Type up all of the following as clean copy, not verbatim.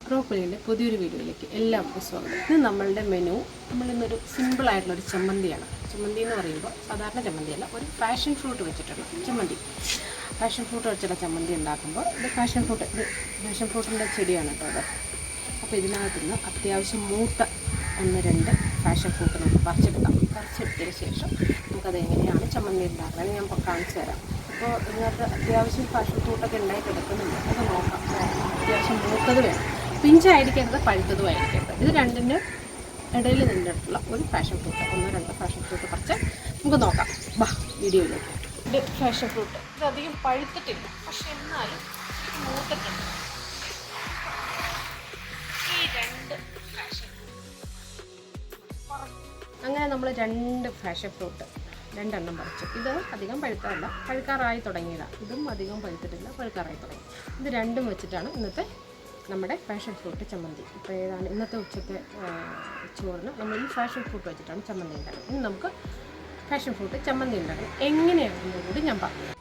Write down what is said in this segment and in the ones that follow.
പ്രോക്കുലിൻ്റെ പുതിയൊരു വീഡിയോയിലേക്ക് എല്ലാവർക്കും സ്വാഗതം. ഇത് നമ്മളുടെ മെനു നമ്മളിന്നൊരു സിമ്പിളായിട്ടുള്ളൊരു ചമ്മന്തിയാണ്. ചമ്മന്തി എന്ന് പറയുമ്പോൾ സാധാരണ ചമ്മന്തിയല്ല, ഒരു പാഷൻ ഫ്രൂട്ട് വെച്ചിട്ടുള്ള ചമ്മന്തി. പാഷൻ ഫ്രൂട്ട് വെച്ചിട്ടുള്ള ചമ്മന്തി ഉണ്ടാക്കുമ്പോൾ ഇത് പാഷൻ ഫ്രൂട്ടിൻ്റെ ചെടിയാണ് കേട്ടോ അത്. അപ്പോൾ ഇതിനകത്തുനിന്ന് അത്യാവശ്യം മൂത്ത 1-2 പാഷൻ ഫ്രൂട്ട് നമുക്ക് പറിച്ചെടുത്തതിന് ശേഷം നമുക്കത് എങ്ങനെയാണ് ചമ്മന്തി ഉണ്ടാക്കുന്നത് ഞാൻ കാണിച്ചു തരാം. അപ്പോൾ ഇതിനകത്ത് അത്യാവശ്യം പാഷൻ ഫ്രൂട്ടൊക്കെ ഉണ്ടായി കിടക്കുന്നുണ്ട്, അത് നോക്കാം. അത്യാവശ്യം മൂത്തത് വേണം, പിഞ്ചായിരിക്കരുത്, പഴുത്തതും ആയിരിക്കരുത്. ഇത് രണ്ടിൻ്റെ ഇടയിൽ നിന്നിട്ടുള്ള ഒരു പാഷൻ ഫ്രൂട്ട്, 1-2 പാഷൻ ഫ്രൂട്ട് പറിച്ച് നമുക്ക് നോക്കാം. വാ വീഡിയോയിലേക്ക്. ഇത് പാഷൻ ഫ്രൂട്ട് ഇതധികം പഴുത്തിട്ടില്ല, പക്ഷെ എന്നാലും മൂത്തിട്ടുണ്ട്. ഈ 2 പാഷൻ അങ്ങനെ നമ്മൾ 2 പാഷൻ ഫ്രൂട്ട് 2 എണ്ണം പറിച്ചു. ഇത് അധികം പഴുത്തതല്ല, പഴുക്കാറായി തുടങ്ങിയതാണ്. ഇതും അധികം പഴുത്തിട്ടില്ല, പഴുക്കാറായി തുടങ്ങി. ഇത് രണ്ടും വെച്ചിട്ടാണ് ഇന്നത്തെ നമ്മുടെ പാഷൻ ഫ്രൂട്ട് ചമ്മന്തി. ഇപ്പോൾ ഏതാണ് ഇന്നത്തെ ഉച്ചത്തെ ചോറിന് നമ്മൾ ഈ പാഷൻ ഫ്രൂട്ട് വെച്ചിട്ടാണ് ചമ്മന്തി ഉണ്ടാക്കുന്നത്. ഇനി നമുക്ക് പാഷൻ ഫ്രൂട്ട് ചമ്മന്തി ഉണ്ടാക്കണം എങ്ങനെയാണെന്ന് കൂടി ഞാൻ പറഞ്ഞു.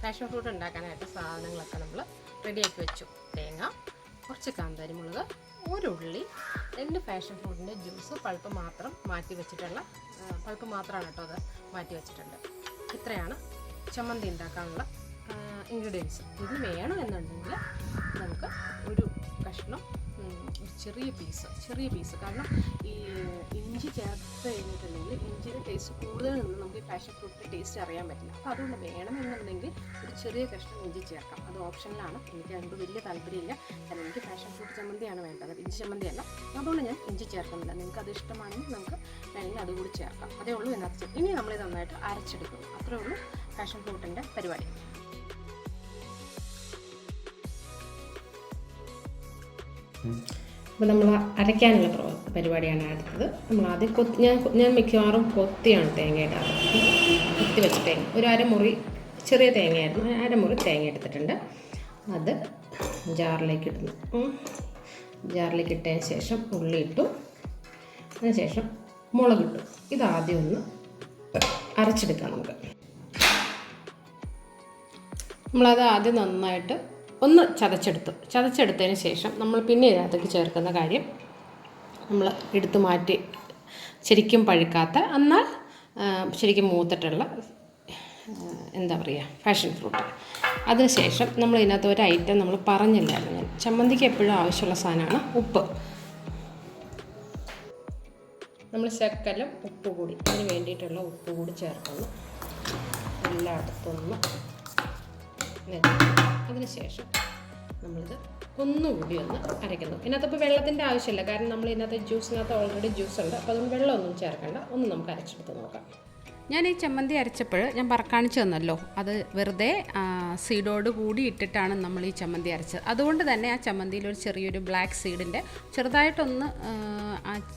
പാഷൻ ഫ്രൂട്ട് ഉണ്ടാക്കാനായിട്ട് സാധനങ്ങളൊക്കെ നമ്മൾ റെഡിയാക്കി വെച്ചു. തേങ്ങ, കുറച്ച് കാന്താരി മുളക്, 1 ഉള്ളി, 2 പാഷൻ ഫ്രൂട്ടിൻ്റെ ജ്യൂസ്, പൾപ്പ് മാത്രം മാറ്റി വെച്ചിട്ടുള്ള പൾപ്പ് മാത്രമാണ് കേട്ടോ, അത് മാറ്റി വെച്ചിട്ടുണ്ട്. ഇത്രയാണ് ചമ്മന്തി ഉണ്ടാക്കാനുള്ള ഇൻഗ്രീഡിയൻസ്. ഇത് വേണമെന്നുണ്ടെങ്കിൽ നമുക്ക് ഒരു കഷ്ണം, ഒരു ചെറിയ പീസ്, കാരണം ഈ ഇഞ്ചി ചേർത്ത് കഴിഞ്ഞിട്ടുണ്ടെങ്കിൽ ഇഞ്ചിയുടെ ടേസ്റ്റ് കൂടുതൽ നിന്ന് നമുക്ക് ഈ പാഷൻ ഫ്രൂട്ടിൻ്റെ ടേസ്റ്റ് അറിയാൻ പറ്റില്ല. അപ്പോൾ അതുകൊണ്ട് വേണമെന്നുണ്ടെങ്കിൽ ഒരു ചെറിയ കഷ്ണം ഇഞ്ചി ചേർക്കാം. അത് ഓപ്ഷനിലാണ്. എനിക്ക് അതിൻ്റെ വലിയ താല്പര്യമില്ല, കാരണം എനിക്ക് പാഷൻ ഫ്രൂട്ട് ചമ്മന്തിയാണ് വേണ്ടത്, ഇഞ്ചി ചമ്മന്തിയല്ല. അതുകൊണ്ട് ഞാൻ ഇഞ്ചി ചേർക്കുന്നില്ല. നിങ്ങൾക്ക് അത് ഇഷ്ടമാണെങ്കിൽ നമുക്ക് വേണമെങ്കിൽ അതുകൂടി ചേർക്കാം. അതേ ഉള്ളൂ ഇതിനകത്ത്. ഇനി നമ്മൾ നന്നായിട്ട് അരച്ചെടുക്കും. അത്രേ ഉള്ളൂ പാഷൻ ഫ്രൂട്ടിൻ്റെ പരിപാടി. അപ്പോൾ നമ്മൾ അരയ്ക്കാനുള്ള പരിപാടിയാണ് അടുത്തത്. നമ്മൾ ആദ്യം ഞാൻ മിക്കവാറും കൊത്തിയാണ് തേങ്ങ ഇടാറ്. കൊത്തി വെച്ച തേങ്ങ ഒരു അരമുറി, ചെറിയ തേങ്ങയായിരുന്നു, അരമുറി തേങ്ങ എടുത്തിട്ടുണ്ട്. അത് ജാറിലേക്ക് ഇടുന്നു. ജാറിലേക്ക് ഇട്ടതിന് ശേഷം ഉള്ളി ഇട്ടു, അതിനുശേഷം മുളകിട്ടു. ഇതാദ്യം ഒന്ന് അരച്ചെടുക്കാം നമുക്ക്. നമ്മളത് ആദ്യം നന്നായിട്ട് ഒന്ന് ചതച്ചെടുത്തതിന് ശേഷം നമ്മൾ പിന്നെ ഇതിനകത്തേക്ക് ചേർക്കുന്ന കാര്യം, നമ്മൾ എടുത്തു മാറ്റി ശരിക്കും പഴുക്കാത്ത എന്നാൽ ശരിക്കും മൂത്തിട്ടുള്ള എന്താ പറയുക പാഷൻ ഫ്രൂട്ട്. അതിനുശേഷം നമ്മൾ ഇതിനകത്ത് ഒരു ഐറ്റം നമ്മൾ പറഞ്ഞില്ലായിരുന്നു, ഞാൻ ചമ്മന്തിക്ക് എപ്പോഴും ആവശ്യമുള്ള സാധനമാണ് ഉപ്പ്. നമ്മൾ ശകലം ഉപ്പ് കൂടി, അതിന് വേണ്ടിയിട്ടുള്ള ഉപ്പ് കൂടി ചേർക്കുന്നു. എല്ലായിടത്തൊന്നും അതിനുശേഷം നമ്മളിത് ഒന്നുകൂടി ഒന്ന് അരയ്ക്കുന്നു. ഇതിനകത്തിപ്പോൾ വെള്ളത്തിൻ്റെ ആവശ്യമില്ല, കാരണം നമ്മൾ ഇതിനകത്ത് ജ്യൂസിനകത്ത് ഓൾറെഡി ജ്യൂസ് ഉണ്ട്. അപ്പോൾ അതുകൊണ്ട് വെള്ളമൊന്നും ചേർക്കേണ്ട. ഒന്ന് നമുക്ക് അരച്ചെടുത്ത് നോക്കാം. ഞാൻ ഈ ചമ്മന്തി അരച്ചപ്പോൾ ഞാൻ കാണിച്ചു തന്നല്ലോ, അത് വെറുതെ സീഡോട് കൂടി ഇട്ടിട്ടാണ് നമ്മൾ ഈ ചമ്മന്തി അരച്ചത്. അതുകൊണ്ട് തന്നെ ആ ചമ്മന്തിയിൽ ഒരു ചെറിയൊരു ബ്ലാക്ക് സീഡിൻ്റെ ചെറുതായിട്ടൊന്ന്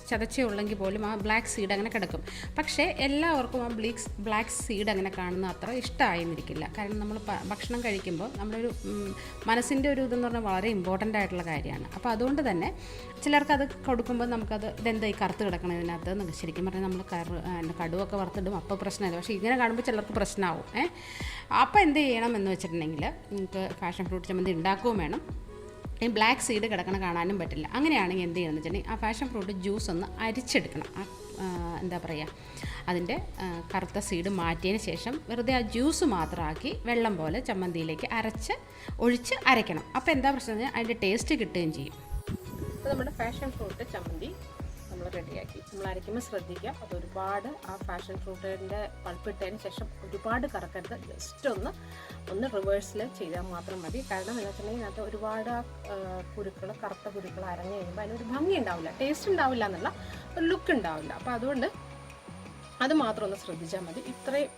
ചതച്ചേ ഉള്ളെങ്കിൽ പോലും ആ ബ്ലാക്ക് സീഡ് അങ്ങനെ കിടക്കും. പക്ഷേ എല്ലാവർക്കും ആ ബ്ലാക്ക് സീഡ് അങ്ങനെ കാണുന്ന അത്ര ഇഷ്ടമായിരിക്കില്ല. കാരണം നമ്മൾ ഭക്ഷണം കഴിക്കുമ്പോൾ നമ്മളൊരു മനസ്സിൻ്റെ ഒരു ഇതെന്ന് പറഞ്ഞാൽ വളരെ ഇമ്പോർട്ടൻ്റ് ആയിട്ടുള്ള കാര്യമാണ്. അപ്പോൾ അതുകൊണ്ട് തന്നെ ചിലർക്കത് കൊടുക്കുമ്പോൾ നമുക്കത് ഇതെന്താ ഈ കറുത്ത് കിടക്കണം ഇതിനകത്ത്, ശരിക്കും പറഞ്ഞാൽ നമ്മൾ കടുവൊക്കെ വറുത്തിടും, അപ്പോൾ പ്രശ്നമില്ല. പക്ഷേ ഇങ്ങനെ കാണുമ്പോൾ ചിലർക്ക് പ്രശ്നമാവും. അപ്പോൾ എന്ത് ചെയ്യണം എന്ന് വെച്ചിട്ടുണ്ടെങ്കിൽ നമുക്ക് പാഷൻ ഫ്രൂട്ട് ചമ്മന്തി ഉണ്ടാക്കുകയും വേണം, ഈ ബ്ലാക്ക് സീഡ് കിടക്കണം കാണാനും പറ്റില്ല. അങ്ങനെയാണെങ്കിൽ എന്ത് ചെയ്യണമെന്ന് വെച്ചിട്ടുണ്ടെങ്കിൽ ആ പാഷൻ ഫ്രൂട്ട് ജ്യൂസ് ഒന്ന് അരിച്ചെടുക്കണം. എന്താ പറയുക, അതിൻ്റെ കറുത്ത സീഡ് മാറ്റിയതിന് ശേഷം വെറുതെ ആ ജ്യൂസ് മാത്രമാക്കി വെള്ളം പോലെ ചമ്മന്തിയിലേക്ക് ഒഴിച്ച് അരയ്ക്കണം. അപ്പോൾ എന്താ പ്രശ്നം എന്ന് വെച്ചാൽ അതിൻ്റെ ടേസ്റ്റ് കിട്ടുകയും ചെയ്യും. അപ്പോൾ നമ്മുടെ പാഷൻ ഫ്രൂട്ട് ചമ്മന്തി നമ്മൾ റെഡിയാക്കി. നമ്മൾ അരയ്ക്കുമ്പോൾ ശ്രദ്ധിക്കുക, അത് ഒരുപാട് ആ പാഷൻ ഫ്രൂട്ടിൻ്റെ പൾപ്പിട്ടതിന് ശേഷം ഒരുപാട് കറക്കരുത്. ജസ്റ്റ് ഒന്ന് റിവേഴ്സിൽ ചെയ്താൽ മാത്രം മതി. കാരണം എന്താ വെച്ചിട്ടുണ്ടെങ്കിൽ ഇതിനകത്ത് ഒരുപാട് കറുത്ത കുരുക്കൾ അരഞ്ഞു കഴിയുമ്പോൾ അതിനൊരു ഭംഗി ഉണ്ടാവില്ല, ടേസ്റ്റ് ഉണ്ടാവില്ല എന്നുള്ള ഒരു ലുക്ക് ഉണ്ടാവില്ല. അപ്പോൾ അതുകൊണ്ട് അത് മാത്രം ഒന്ന് ശ്രദ്ധിച്ചാൽ മതി. ഇത്രയും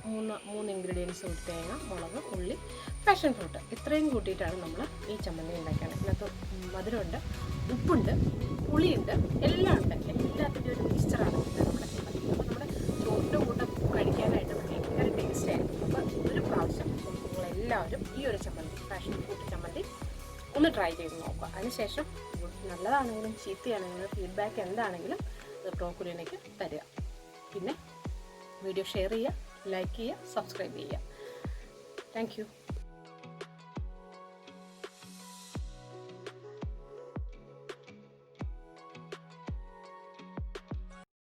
3 ഇൻഗ്രീഡിയൻസ്, ഒരു തേങ്ങ, മുളക്, ഉള്ളി, പാഷൻ ഫ്രൂട്ട്, ഇത്രയും കൂട്ടിയിട്ടാണ് നമ്മൾ ഈ ചമ്മന്തി ഉണ്ടാക്കുകയാണ്. ഇതിനകത്ത് മധുരമുണ്ട്, ഉപ്പുണ്ട്, പുളിയുണ്ട്, എല്ലാം ഉണ്ട്. എല്ലാത്തിൻ്റെ ഒരു മിക്സ്ചറാണ് നമ്മുടെ ചമ്മന്തി. അപ്പോൾ നമ്മുടെ ചോറിൻ്റെ കൂട്ടം കഴിക്കാനായിട്ട് ഭയങ്കര ടേസ്റ്റ് ആയിരുന്നു. അപ്പോൾ ഒരു പ്രാവശ്യം നിങ്ങളെല്ലാവരും ഈ ഒരു ചമ്മന്തി, പാഷൻ ഫ്രൂട്ട് ചമ്മന്തി ഒന്ന് ട്രൈ ചെയ്ത് നോക്കുക. അതിനുശേഷം നല്ലതാണെങ്കിലും ചീത്തയാണെങ്കിലും ഫീഡ്ബാക്ക് എന്താണെങ്കിലും പ്രോക്കുലിനയ്ക്ക് തരിക. പിന്നെ വീഡിയോ ഷെയർ ചെയ്യുക, ലൈക്ക് ചെയ്യുക, സബ്സ്ക്രൈബ് ചെയ്യുക. Thank you.